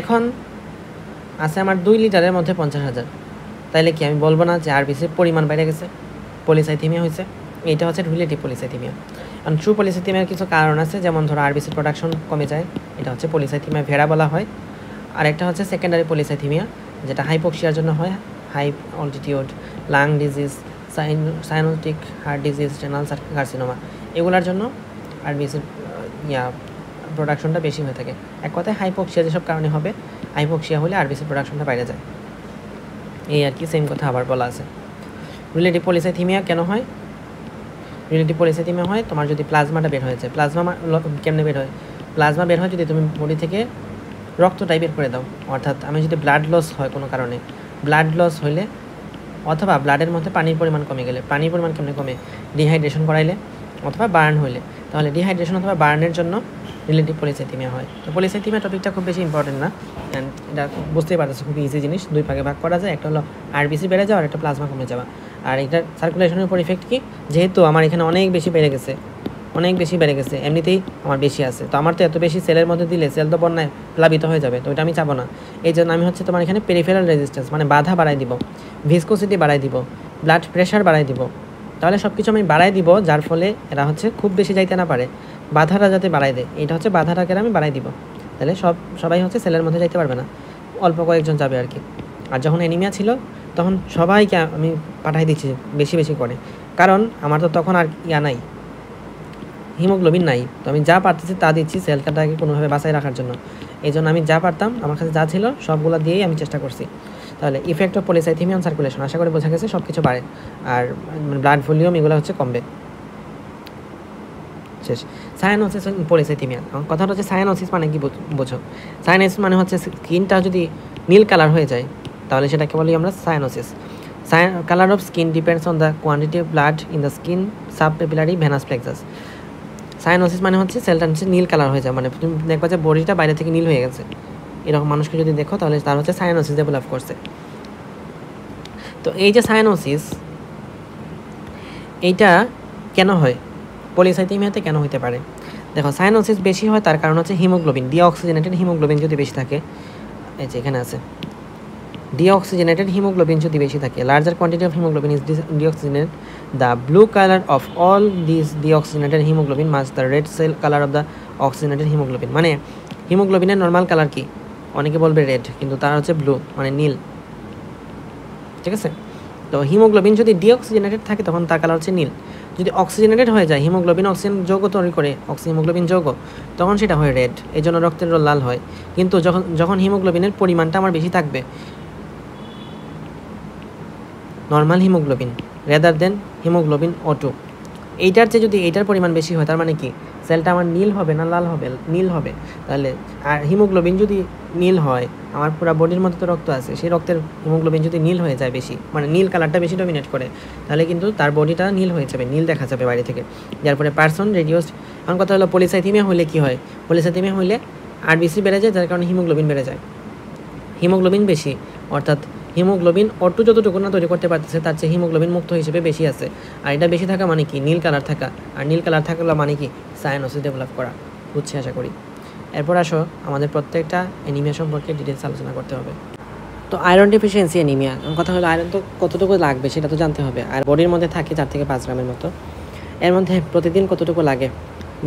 এখন আছে আমার 2 লিটারের মধ্যে 50,000, তাইলে কি আমি বলবো না যে আরবিসির পরিমাণ বাইরে গেছে, পলিসাইথেমিয়া হয়েছে? এটা হচ্ছে রিলেটিভ পলিসাইথেমিয়া। কারণ ট্রু পলিসাইথেমিয়ার কিছু কারণ আছে, যেমন ধরো আরবিসির প্রোডাকশন কমে যায়, এটা হচ্ছে পলিসাইথেমিয়া ভেড়া বলা হয়। আর একটা হচ্ছে সেকেন্ডারি পলিসাইথেমিয়া, যেটা হাইপোক্সিয়ার জন্য হয়, high altitude, lung disease, cyanotic heart disease, renal carcinoma, এগুলোর জন্য আরবিসির প্রোডাকশনটা বেশি হয়ে থাকে। এক কথায় হাইপোক্সিয়া যেসব কারণে হবে, হাইপোক্সিয়া হলে আরবিসির প্রোডাকশনটা বাইরে যায়, এই আর কি। সেম কথা আবার বলা আছে। রিলেটিভ পলিসাইথেমিয়া কেন হয়? রিলেটিভ পলিসাইথেমিয়া হয় তোমার যদি প্লাজমাটা বের হয়ে যায়। প্লাজমা কেমনে বের হয়? প্লাজমা বের হয় যদি তুমি বডি থেকে রক্তটাই বের করে দাও, অর্থাৎ আমি যদি ব্লাড লস হয় কোনো কারণে, ব্লাড লস হইলে অথবা ব্লাডের মধ্যে পানির পরিমাণ কমে গেলে, পানির পরিমাণ কেমনে কমে? ডিহাইড্রেশন করাইলে অথবা বার্ন হইলে, তাহলে ডিহাইড্রেশন অথবা বার্নের জন্য রিলেটিভ পলিসাইথেমিয়া হয়। তো পলিসাইথেমিয়া টপিকটা খুব বেশি ইম্পর্টেন্ট না, অ্যান্ড এটা বুঝতেই পারতেছে, খুব ইজি জিনিস। দুই ভাগে ভাগ করা যায়, একটা হলো আরবিসি বেড়ে যাওয়া আর একটা প্লাজমা কমে যাওয়া। আর এটার সার্কুলেশনের উপর ইফেক্ট কি? যেহেতু আমার এখানে অনেক বেশি বেড়ে গেছে, এমনিতেই আমার বেশি আছে, তো আমার তো এত বেশি সেলের মধ্যে দিলে সেল তো বন্যায় প্লাবিত হয়ে যাবে, তো ওইটা আমি চাবো না। এই জন্য আমি হচ্ছে তোমার এখানে পেরিফেরাল রেজিস্ট্যান্স মানে বাধা বাড়াই দিব, ভিসকোসিটি বাড়াই দিব, ব্লাড প্রেশার বাড়াই দিব, তাহলে সব কিছু আমি বাড়াই দিব, যার ফলে এরা হচ্ছে খুব বেশি যাইতে না পারে, বাধাটা যাতে বাড়াই দেয়, এইটা হচ্ছে বাধাটাকে আমি বাড়াই দিব, তাহলে সবাই হচ্ছে সেলের মধ্যে যাইতে পারবে না, অল্প কয়েকজন যাবে আর কি। আর যখন অ্যানিমিয়া ছিল তখন সবাইকে আমি পাঠাই দিচ্ছি বেশি বেশি করে, কারণ আমার তো তখন আর নাই, হিমোগ্লোবিন নাই, তো আমি যা পারতেছি তা দিচ্ছি সেলটাকে কোনোভাবে বাঁচাই রাখার জন্য। এই জন্য আমি যা পারতাম, আমার কাছে যা ছিল সবগুলো দিয়েই আমি চেষ্টা করছি। তাহলে effect of polycythaemia on circulation, আশা করি বোঝা গেছে, সব কিছু বাড়ে আর ব্লাড ভলিউম এগুলো হচ্ছে কমবে। শেষ। সায়ানোসিস পলিসাইথেমিয়া, কথাটা হচ্ছে সায়ানোসিস মানে কি বোঝো? সায়ানোসিস মানে হচ্ছে স্কিনটা যদি নীল কালার হয়ে যায় তাহলে সেটাকে বলি আমরা cyanosis. Colour of skin depends on the quantity of blood in the skin subpapillary venous plexus. Cyanosis মানে হচ্ছে সেলটা হচ্ছে নীল কালার হয়ে যায়, মানে তুমি দেখবা যে বডিটা বাইরে থেকে নীল হয়ে গেছে, এরকম মানুষকে যদি দেখো তাহলে তার হচ্ছে সায়ানোসিস ডেভেলপ করছে। তো এই যে সায়ানোসিস, এইটা কেন হয়? পলিসাইথেমিয়াতে কেন হতে পারে? দেখো, সায়ানোসিস বেশি হয় তার কারণ হচ্ছে হিমোগ্লোবিন, ডিঅক্সিজেনেটেড হিমোগ্লোবিন যদি বেশি থাকে, এই যে এখানে আছে, ডিঅক্সিজেনেটেড হিমোগ্লোবিন যদি বেশি থাকে, larger quantity of haemoglobin is deoxygenated, the blue colour of all this deoxygenated haemoglobin must the red cell colour of the oxygenated haemoglobin. মানে হিমোগ্লোবিনের নর্মাল কালার কি? অনেকে বলবে রেড, কিন্তু তার হচ্ছে ব্লু মানে নীল, ঠিক আছে? তো হিমোগ্লোবিন যদি ডিঅক্সিজেনেটেড থাকে তখন তার কালার হচ্ছে নীল। যদি অক্সিজেনেটেড হয়ে যায়, হিমোগ্লোবিন অক্সিজেন যৌগ তৈরি করে, হিমোগ্লোবিন যৌগ, তখন সেটা হয় রেড, এই জন্য রক্তের রং লাল হয়। কিন্তু যখন হিমোগ্লোবিনের পরিমাণটা আমার বেশি থাকবে, normal haemoglobin rather than haemoglobin O2, এইটার চেয়ে যদি এইটার পরিমাণ বেশি হয়, তার মানে কি সেলটা আমার নীল হবে না লাল হবে? নীল হবে। তাহলে আর হিমোগ্লোবিন যদি নীল হয়, আমার পুরো বডির মধ্যে তো রক্ত আছে, সেই রক্তের হিমোগ্লোবিন যদি নীল হয়ে যায় বেশি, মানে নীল কালারটা বেশি ডমিনেট করে, তাহলে কিন্তু তার বডিটা নীল হয়ে যাবে, নীল দেখা যাবে বাইরে থেকে, যার ফলে পারসন রেডিউসড। আমার কথা হলো পলিসাইথেমিয়া হলে কি হয়? পলিসাইথেমিয়া হলে আরবিসি বেড়ে যায়, যার কারণে হিমোগ্লোবিন বেড়ে যায়। হিমোগ্লোবিন বেশি, অর্থাৎ হিমোগ্লোবিন O2 যতটুকু না তৈরি করতে পারতেছে তার চেয়ে হিমোগ্লোবিন মুক্ত হিসেবে বেশি আছে, আর এটা বেশি থাকা মানে কি? নীল কালার থাকা, আর নীল কালার থাকলে মানে কি? সায়ানোসিস ডেভেলপ করা। বুঝছি আশা করি। এরপর আসো আমাদের প্রত্যেকটা অ্যানিমিয়া সম্পর্কে ডিটেলস আলোচনা করতে হবে। তো আয়রন ডেফিসিয়েন্সি অ্যানিমিয়া, কথা হলো আয়রন তো কতটুকু লাগবে সেটা তো জানতে হবে, আর বডির মধ্যে থাকে 4 থেকে 5 গ্রামের মতো। এর মধ্যে প্রতিদিন কতটুকু লাগে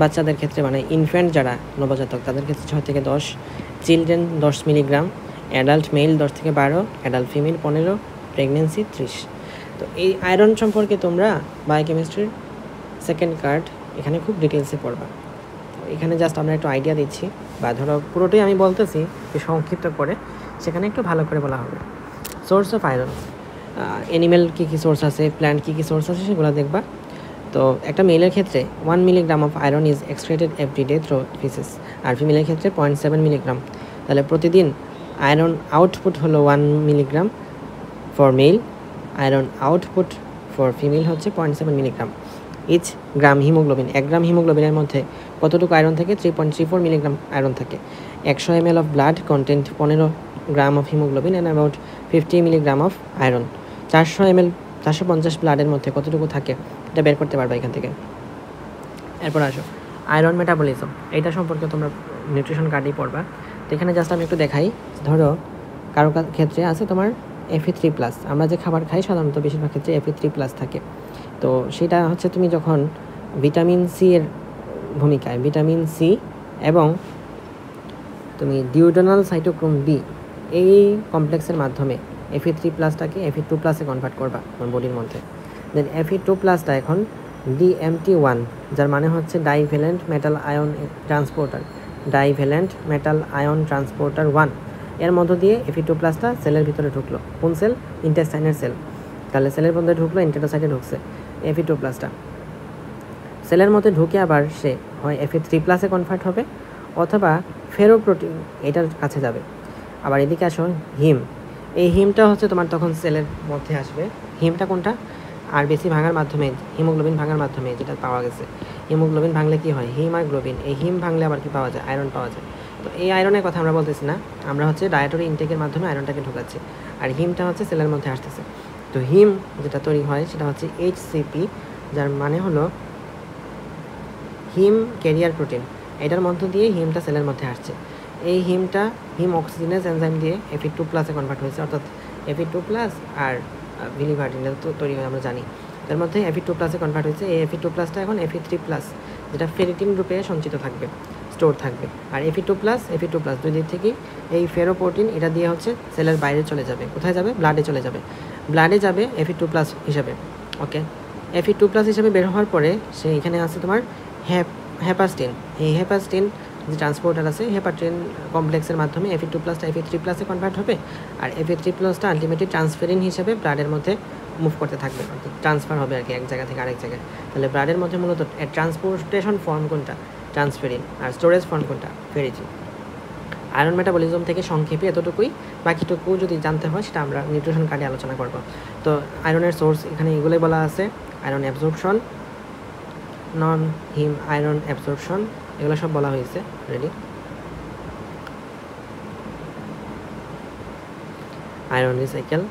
বাচ্চাদের ক্ষেত্রে, মানে ইনফ্যান্ট যারা নবজাতক তাদের ক্ষেত্রে 6 থেকে 10, চিলড্রেন 10 মিলিগ্রাম, অ্যাডাল্ট মেল 10 থেকে 12, অ্যাডাল্ট ফিমেল 15, প্রেগনেন্সি 30। তো এই আয়রন সম্পর্কে তোমরা বায়োকেমিস্ট্রির সেকেন্ড কার্ড এখানে খুব ডিটেলসে পড়বা। এখানে জাস্ট আমরা একটু আইডিয়া দিচ্ছি, বা ধরো পুরোটাই আমি বলতেছি সংক্ষিপ্ত করে, সেখানে একটু ভালো করে বলা হবে। সোর্স অফ আয়রন, অ্যানিমেল কী কী সোর্স আছে, প্ল্যান্ট কী কী সোর্স আছে সেগুলো দেখবা। তো একটা মেলের ক্ষেত্রে 1 milligram of iron is excreted everyday through faeces, আর ফিমেলের ক্ষেত্রে 0.7 মিলিগ্রাম। তাহলে প্রতিদিন আয়রন আউটপুট হলো 1 milligram for male, iron output for female হচ্ছে 0.7 milligram. Each gram haemoglobin, 1 gram হিমোগ্লোবিনের মধ্যে কতটুকু আয়রন থাকে? 3.34 মিলিগ্রাম আয়রন থাকে। 100 ml of blood content 15 gram of haemoglobin and about 50 milligram of iron. 400 ml 450 ব্লাডের মধ্যে কতটুকু থাকে এটা বের করতে পারবে এখান থেকে। এরপর আসো আয়রন মেটাবলিজম, এইটা সম্পর্কে তোমরা নিউট্রিশন কার্ডেই পড়বা। তো এখানে জাস্ট আমি একটু দেখাই। ধরো কারো ক্ষেত্রে আছে তোমার Fe3+, আমরা যে খাবার খাই সাধারণত বেশিরভাগ ক্ষেত্রে Fe3+ থাকে। তো সেটা হচ্ছে তুমি যখন ভিটামিন সি এর ভূমিকায়, ভিটামিন সি এবং তুমি ডিউডেনাল সাইটোক্রোম বি এই কমপ্লেক্সের মাধ্যমে Fe3+টাকে Fe2+-এ কনভার্ট করবা তোমার বডির মধ্যে। দেন Fe2+টা এখন DMT1, যার মানে হচ্ছে divalent metal ion transporter, divalent metal ion transporter 1 এর মধ্য দিয়ে Fe2+টা সেলের ভিতরে ঢুকলো। কোন সেল? ইন্টেস্টাইনের সেল। তাহলে সেলের মধ্যে ঢুকলো, ইন্টেরোসাইটে ঢুকছে Fe2+টা। সেলের মধ্যে ঢুকে আবার সে হয় Fe3+-এ কনভার্ট হবে অথবা ফেরোপ্রোটিন এটার কাছে যাবে। আবার এদিকে আসো হিম, এই হিমটা হচ্ছে তোমার তখন সেলের মধ্যে আসবে। হিমটা কোনটা? আরবিসি ভাঙার মাধ্যমে, হিমোগ্লোবিন ভাঙার মাধ্যমে যেটা পাওয়া গেছে। হিমোগ্লোবিন ভাঙলে কি হয়? হিম আর গ্লোবিন। এই হিম ভাঙলে আবার কি পাওয়া যায়? আয়রন পাওয়া যায়। তো এই আয়রনের কথা আমরা বলতেছি না, আমরা হচ্ছে ডায়েটরি ইনটেকের মাধ্যমে আয়রনটাকে ঢোকাচ্ছি, আর হিমটা হচ্ছে সেলের মধ্যে আসতেছে। তো হিম যেটা তৈরি হয় সেটা হচ্ছে HCP, যার মানে হলো হিম ক্যারিয়ার প্রোটিন। এটার মধ্য দিয়ে হিমটা সেলের মধ্যে আসছে। এই হিমটা হিম অক্সিজেনেজ এনজাইম দিয়ে Fe2+-এ কনভার্ট হয়েছে, অর্থাৎ Fe2+ আর বিলিভার্ডিন তো তৈরি হয় আমরা জানি। তার মধ্যে Fe2+-এ কনভার্ট হয়েছে। এই Fe2+টা এখন Fe3+, যেটা ফেরিটিন রূপে সঞ্চিত থাকবে, স্টোর থাকবে। আর Fe2+, দুই দিক থেকেই এই ফেরোপ্রোটিন এটা দিয়ে হচ্ছে সেলের বাইরে চলে যাবে। কোথায় যাবে? ব্লাডে চলে যাবে। ব্লাডে যাবে Fe2+ হিসাবে। ওকে, Fe2+ হিসাবে বের হওয়ার পরে সে এখানে আছে তোমার হেপাস্টিন। এই হেপাস্টিন যে ট্রান্সপোর্টার আছে, হেপাস্টিন কমপ্লেক্সের মাধ্যমে Fe2+টা Fe3+-এ কনভার্ট হবে, আর Fe3+টা আলটিমেটলি ট্রান্সফেরিন হিসেবে ব্লাডের মধ্যে মুভ করতে থাকবে, অর্থাৎ ট্রান্সফার হবে আর কি এক জায়গা থেকে আরেক জায়গায়। তাহলে ব্লাডের মধ্যে মূলত ট্রান্সপোর্টেশন ফর্ম কোনটা? ট্রান্সফেরিন। আর স্টোরেজ ফর্ম কোনটা? ফেরিটিন। আয়রন মেটাবলিজম থেকে সংক্ষেপে এতটুকুই, বাকিটুকু যদি জানতে হয় সেটা আমরা নিউট্রিশন কার্ডে আলোচনা করব। তো আয়রনের সোর্স এখানে এগুলোই বলা আছে: আয়রন অ্যাবজর্পশন, নন হিম আয়রন অ্যাবজর্পশন, এগুলো সব বলা হয়েছে রেডি। Iron recycle.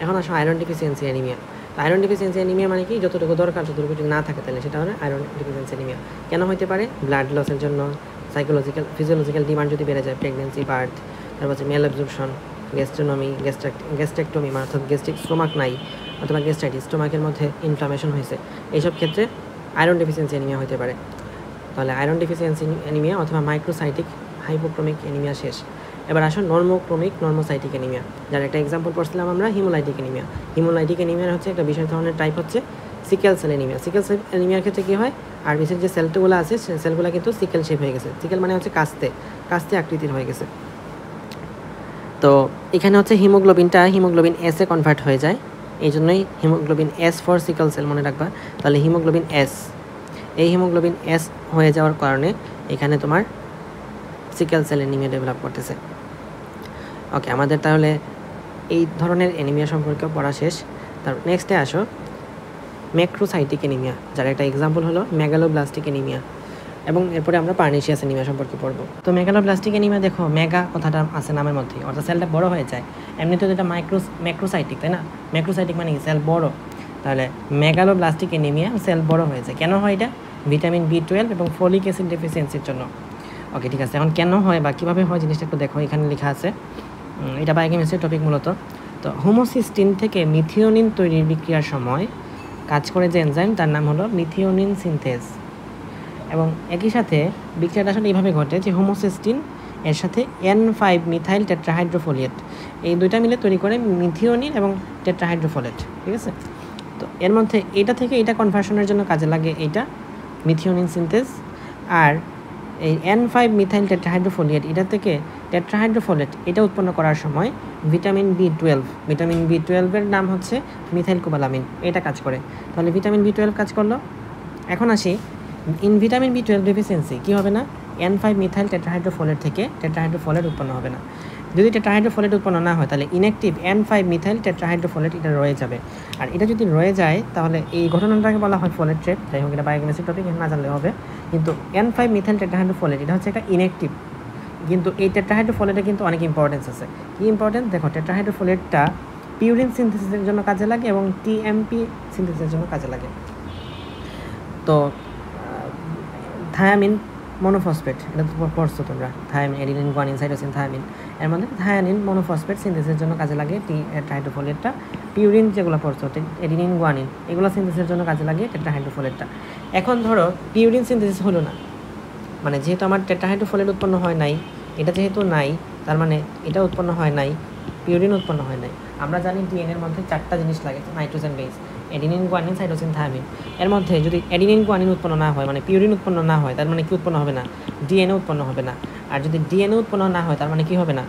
এখন আসো আয়রন ডিফিসিয়েন্সি অ্যানিমিয়া। তো আয়রন ডিফিসিয়েন্সি অ্যানিমিয়া মানে কি? যতটুকু দরকার যতটুকু যদি না থাকে তাহলে সেটা হলো আয়রন ডিফিসিয়েন্সি অ্যানিমিয়া। কেন হতে পারে? ব্লাড লসের জন্য, সাইকোলজিক্যাল ফিজিওলজিক্যাল ডিমান্ড যদি বেড়ে যায়, প্রেগনেন্সি, বার্থ, তারপর হচ্ছে মেল অ্যাবজর্পশন, গ্যাস্ট্রোনমি, গ্যাস্ট্রেক্টমি মানে অর্থাৎ গ্যাস্ট্রিক স্টোমাক নাই, অথবা গ্যাস্ট্রাইটিস, স্টোমাকের মধ্যে ইনফ্লামেশন হয়েছে, এইসব ক্ষেত্রে আয়রন ডিফিসিয়েন্সি অ্যানিমিয়া হতে পারে। তাহলে আয়রন ডিফিসিয়েন্সি অ্যানিমিয়া অথবা মাইক্রোসাইটিক হাইপোক্রোমিক অ্যানিমিয়া শেষ। এবার আসুন নর্মোক্রোমিক নর্মোসাইটিক অ্যানিমিয়া, যার একটা এক্সাম্পল পড়ছিলাম আমরা, হিমোলাইটিক অ্যানিমিয়া। হিমোলাইটিক অ্যানিমিয়ার হচ্ছে একটা বিশেষ ধরনের টাইপ হচ্ছে sickle cell anaemia. Sickle cell অ্যানিমিয়ার ক্ষেত্রে কী হয়? আরবিসির যে সেলগুলো আছে সেই সেলগুলো কিন্তু সিকেল শেপ হয়ে গেছে। সিকেল মানে হচ্ছে কাস্তে আকৃতির হয়ে গেছে। তো এখানে হচ্ছে হিমোগ্লোবিন এসে কনভার্ট হয়ে যায়, এই জন্যই haemoglobin S for sickle cell মনে রাখবা। তাহলে হিমোগ্লোবিন এস, এই হিমোগ্লোবিন এস হয়ে যাওয়ার কারণে এখানে তোমার সিকেল সেল অ্যানিমিয়া ডেভেলপ করতেছে। ওকে, আমাদের তাহলে এই ধরনের অ্যানিমিয়া সম্পর্কে পড়া শেষ। তার নেক্সটে আসো ম্যাক্রোসাইটিক অ্যানিমিয়া, যার একটা এক্সাম্পল হলো মেগালোব্লাস্টিক অ্যানিমিয়া, এবং এরপরে আমরা পার্নিশিয়াস অ্যানিমিয়া সম্পর্কে পড়বো। তো মেগালোব্লাস্টিক অ্যানিমিয়া দেখো, মেগা কথাটা আছে নামের মধ্যে, অর্থাৎ সেলটা বড় হয়ে যায়। এমনিতে যেটা ম্যাক্রোসাইটিক, তাই না? ম্যাক্রোসাইটিক মানে সেল বড়। তাহলে মেগালোব্লাস্টিক অ্যানিমিয়া সেল বড় হয়ে যায়। কেন হয় এটা? ভিটামিন B12 এবং ফলিক অ্যাসিড ডেফিসিয়েন্সির জন্য। ওকে, ঠিক আছে। এখন কেন হয় বা কীভাবে হয় জিনিসটা একটু দেখো, এখানে লেখা আছে। এটা বায়োকেমিস্ট্রির টপিক মূলত। তো হোমোসিস্টিন থেকে মিথিওনিন তৈরির বিক্রিয়ার সময় কাজ করে যে এনজাইম তার নাম হলো মিথিওনিন সিনথেজ। এবং একই সাথে বিক্রিয়াটা আসলে এইভাবে ঘটে যে হোমোসিস্টিন এর সাথে N5 মিথাইল টেট্রাহাইড্রোফোলিয়েট, এই দুইটা মিলে তৈরি করে মিথিওনিন এবং টেট্রাহাইড্রোফোলেট, ঠিক আছে। তো এর মধ্যে এটা থেকে এটা কনভার্সনের জন্য কাজে লাগে এইটা মিথিওনিন সিনথেজ। আর এই N5 মিথাইল টেট্রাহাইড্রোফোলিয়েট এটা থেকে টেট্রাহাইড্রোফোলেট এটা উৎপন্ন করার সময় ভিটামিন B12 এর নাম হচ্ছে মিথাইল কোবালামিন, এটা কাজ করে। তাহলে ভিটামিন B12 কাজ করলো। এখন আসি ইন ভিটামিন B12 ডেফিসিয়েন্সি কী হবে না, N5 মিথাইল টেট্রাহাইড্রোফোলেট থেকে টেট্রাহাইড্রোফোলেট উৎপন্ন হবে না। যদি টেট্রাহাইড্রোফোলেট উৎপন্ন না হয় তাহলে ইনঅ্যাক্টিভ N5 মিথাইল টেট্রাহাইড্রোফোলেট এটা রয়ে যাবে। আর এটা যদি রয়ে যায় তাহলে এই ঘটনাটাকে বলা হয় ফোলেট ট্র্যাপ। যাই হোক, এটা বায়োকেমিস্ট্রি টপিক, না জানলে হবে। কিন্তু N5 মিথাইল টেট্রাহাইড্রোফোলেট এটা হচ্ছে একটা ইনঅ্যাক্টিভ, কিন্তু এই টেট্রাহাইড্রোফোলেটে কিন্তু অনেক ইম্পর্টেন্স আছে। কী ইম্পর্টেন্স দেখো, টেট্রাহাইড্রোফোলেটটা পিউরিন সিনথেসিসের জন্য কাজে লাগে এবং TMP সিনথেসিসের জন্য কাজে লাগে। তো থায়ামিন মনোফসফেট, এটা তো পড়ছো তোমরা, thymine, adenine, guanine, cytosine, thymine, এর মধ্যে থায়ানিন মনোফসফেট সিনথেসিসের জন্য কাজে লাগে টেট্রাহাইড্রোফোলেটটা। পিউরিন যেগুলো পড়ছো, এডিনিন, গুয়ানিন, এগুলো সিনথেসিসের জন্য কাজে লাগে টেট্রাহাইড্রোফোলেটটা। এখন ধরো পিউরিন সিনথেসিস হলো না, মানে যেহেতু আমার টেট্রাহাইড্রোফোলেট উৎপন্ন হয় নাই, এটা যেহেতু নাই তার মানে এটা উৎপন্ন হয় নাই, পিউরিন উৎপন্ন হয় নাই। আমরা জানি ডিএনএর মধ্যে 4টা জিনিস লাগে, nitrogen base, adenine, guanine, cytosine, thymine. এর মধ্যে যদি এডিনিন, গুয়ানিন উৎপন্ন না হয়, মানে পিউরিন উৎপন্ন না হয়, তার মানে কি উৎপন্ন হবে না, ডিএনএ উৎপন্ন হবে না। আর যদি ডিএনএ উৎপন্ন না হয় তার মানে কি হবে না,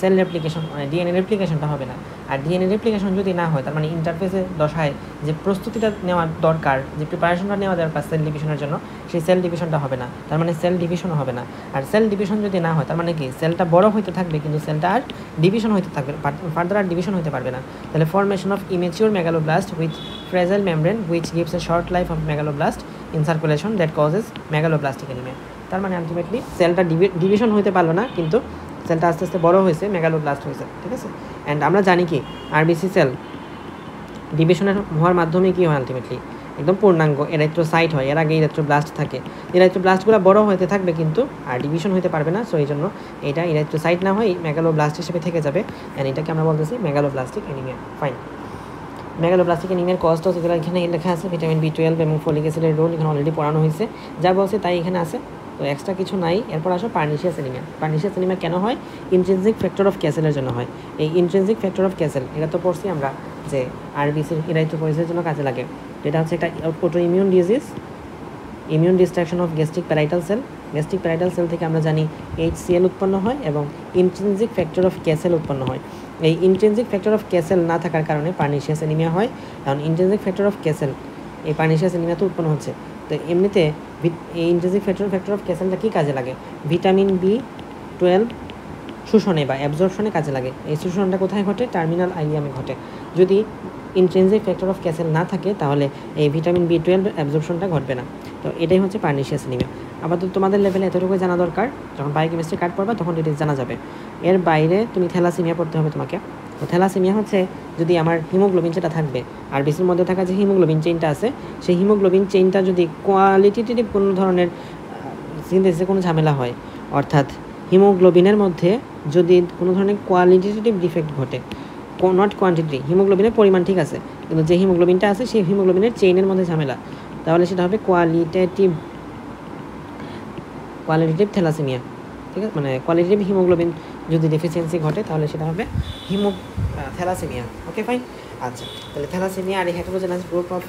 সেল রেপ্লিকেশন, মানে ডিএনএ রেপ্লিকেশনটা হবে না। আর ডিএনএ রেপ্লিকেশন যদি না হয় তার মানে ইন্টারফেসের দশায় যে প্রস্তুতিটা নেওয়া দরকার, যে প্রিপারেশনটা নেওয়া দরকার সেল ডিভিশনের জন্য, সেই সেল ডিভিশনটা হবে না, তার মানে সেল ডিভিশনও হবে না। আর সেল ডিভিশন যদি না হয় তার মানে কি, সেলটা বড় হইতে থাকবে কিন্তু সেলটা আর ডিভিশন হইতে থাকবে, ফার্দার আর ডিভিশন হতে পারবে না। তাহলে formation of immature megaloblast with fragile membrane which gives a short life of megaloblast in circulation that causes megaloblastic anemia। তার মানে আলটিমেটলি সেলটা ডিভিশন হতে পারলো না, কিন্তু সেলটা আস্তে আস্তে বড় হয়েছে, মেগালোব্লাস্ট হয়েছে, ঠিক আছে। অ্যান্ড আমরা জানি কি আরবিসি সেল ডিভিশনের হওয়ার মাধ্যমে কী হয়, আলটিমেটলি একদম পূর্ণাঙ্গ এরাইথ্রোসাইট হয়, এর আগে ইরাইথ্রোব্লাস্ট থাকে। ইরাইথ্রোব্লাস্টগুলো বড় হতে থাকবে কিন্তু আর ডিভিশন হতে পারবে না, সো এই জন্য এটা ইরাইথ্রোসাইট না হয় মেগালোব্লাস্ট হিসেবে থেকে যাবে। অ্যান্ড এটাকে আমরা বলতেছি মেগালোব্লাস্টিক অ্যানিমিয়া। ফাইন, মেগালোব্লাস্টিক অ্যানিমিয়ার কজ তো যেগুলো এখানে লেখা আছে, ভিটামিন B12 এবং ফলিক অ্যাসিডের রোল এখানে অলরেডি পড়ানো হয়েছে, যা বলছে তাই এখানে আছে, তো এক্সট্রা কিছু নাই। এরপর আসো পার্নিশিয়াস অ্যানিমিয়া। পার্নিশিয়াস অ্যানিমিয়া কেন হয়, ইন্ট্রিনসিক ফ্যাক্টর অফ ক্যাসেলের জন্য হয়। এই ইন্ট্রিনসিক ফ্যাক্টর অফ ক্যাসেল এটা তো পড়ছি আমরা যে আরবিসির ইরাইথ্রোপয়েসের জন্য কাজে লাগে। এটা হচ্ছে একটা auto immune disease, immune destruction of gastric parietal sell. Gastric parietal sell থেকে আমরা জানি HCl উৎপন্ন হয় এবং ইন্ট্রিনসিক ফ্যাক্টর অফ ক্যাসেল উৎপন্ন হয়। এই ইন্ট্রিনসিক ফ্যাক্টর অফ ক্যাসেল না থাকার কারণে পার্নিশিয়াস অ্যানিমিয়া হয়। কারণ ইন্ট্রিনসিক ফ্যাক্টর অফ ক্যাসেল, এই পার্নিশিয়াস অ্যানিমিয়া তো উৎপন্ন হচ্ছে। তো এমনিতে এই ইন্ট্রিনসিক ফ্যাক্টর অফ ক্যাসেলটা কী কাজে লাগে, ভিটামিন B12 শোষণে বা অ্যাবজর্পশনে কাজে লাগে। এই শোষণটা কোথায় ঘটে, টার্মিনাল আইলিয়ামে ঘটে। যদি ইন্ট্রিনসিক ফ্যাক্টর অফ ক্যাসেল না থাকে তাহলে এই ভিটামিন B12 অ্যাবজর্পশনটা ঘটবে না। তো এটাই হচ্ছে পার্নিশিয়াস অ্যানিমিয়া। আপাতত তোমাদের লেভেলে এতটুকুই জানা দরকার, যখন বায়োকেমিস্ট্রি কাট পড়বা তখন ডিটেলস জানা যাবে। এর বাইরে তুমি থ্যালাসেমিয়া পড়তে হবে তোমাকে। তো থ্যালাসেমিয়া হচ্ছে যদি আমার হিমোগ্লোবিন যেটা থাকবে আরবিসির মধ্যে থাকা যে হিমোগ্লোবিন চেইনটা আছে, সেই হিমোগ্লোবিন চেইনটা যদি কোয়ালিটেটিভ কোনো ধরনের সিনথেসিসে কোনো ঝামেলা হয়, অর্থাৎ হিমোগ্লোবিনের মধ্যে যদি কোনো ধরনের কোয়ালিটেটিভ ডিফেক্ট ঘটে, নট কোয়ান্টিটি, হিমোগ্লোবিনের পরিমাণ ঠিক আছে কিন্তু যে হিমোগ্লোবিনটা আছে সেই হিমোগ্লোবিনের চেইনের মধ্যে ঝামেলা, তাহলে সেটা হবে কোয়ালিটেটিভ থ্যালাসেমিয়া, ঠিক আছে। মানে কোয়ালিটেটিভ হিমোগ্লোবিন যদি ডেফিসিয়েন্সি ঘটে তাহলে সেটা হবে থ্যালাসেমিয়া। Okay fine. আচ্ছা, তাহলে thalassemia are heterogeneous group of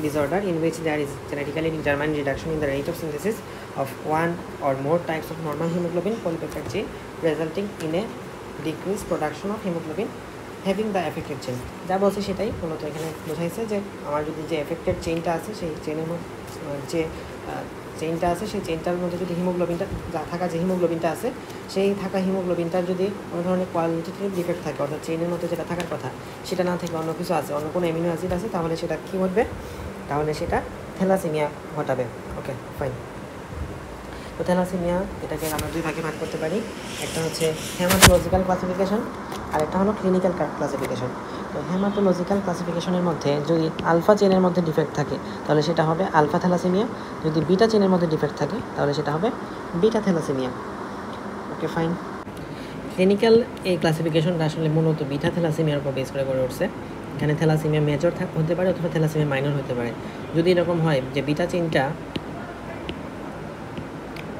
disorder in which there is genetically determined reduction in the rate of synthesis of one or more types of normal hemoglobin polypeptide chain resulting in a decreased production of hemoglobin having the affected chain। যা বলছে সেটাই মূলত এখানে বোঝাইছে যে আমার যদি যে affected চেইনটা আছে সেই চেইনের মধ্যে যে চেইনটা আছে সেই চেইনটার মধ্যে যদি হিমোগ্লোবিনটা থাকা যে হিমোগ্লোবিনটা আছে সেই থাকা হিমোগ্লোবিনটার যদি কোনো ধরনের কোয়ালিটেটিভ ডিফেক্ট থাকে, অর্থাৎ চেইনের মধ্যে যেটা থাকার কথা সেটা না থেকে অন্য কিছু আছে, অন্য কোনো অ্যামিনো অ্যাসিড আছে, তাহলে সেটা কী ঘটবে, তাহলে সেটা থ্যালাসেমিয়া ঘটাবে। Okay fine. তো থ্যালাসেমিয়া এটাকে আমরা দুই ভাগে ভাগ করতে পারি, একটা হচ্ছে হেমাটোলজিক্যাল ক্লাসিফিকেশন আর একটা হলো ক্লিনিক্যাল ক্লাসিফিকেশন। তো হেমাটোলজিক্যাল ক্লাসিফিকেশনের মধ্যে যদি আলফা চেনের মধ্যে ডিফেক্ট থাকে তাহলে সেটা হবে আলফা থ্যালাসেমিয়া, যদি বিটা চেনের মধ্যে ডিফেক্ট থাকে তাহলে সেটা হবে beta thalassemia. Okay fine. Clinical এই ক্লাসিফিকেশনটা আসলে মূলত বিটা থ্যালাসেমিয়ার উপর বেস করে গড়ে উঠছে। এখানে থ্যালাসেমিয়া মেজর হতে পারে অথবা থ্যালাসেমিয়া মাইনর হতে পারে। যদি এরকম হয় যে বিটা চেইনটা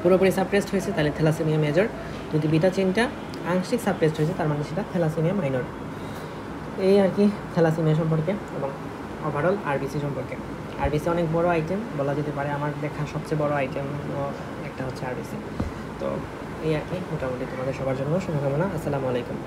পুরোপুরি সাপ্রেসড হয়েছে তাহলে থ্যালাসেমিয়া মেজর, যদি বিটা চেইনটা আংশিক সাপ্রেসড হয়েছে তার মানে সেটা থ্যালাসেমিয়া মাইনর। এই আর কি থ্যালাসেমিয়া সম্পর্কে এবং ওভারঅল আরবিসি সম্পর্কে। আরবিসি অনেক বড় আইটেম বলা যেতে পারে, আমার দেখা সবচেয়ে বড় আইটেম একটা হচ্ছে আরবিসি। তো এই আর কি মোটামুটি তোমাদের সবার জন্য শুভকামনা। আসসালামু আলাইকুম।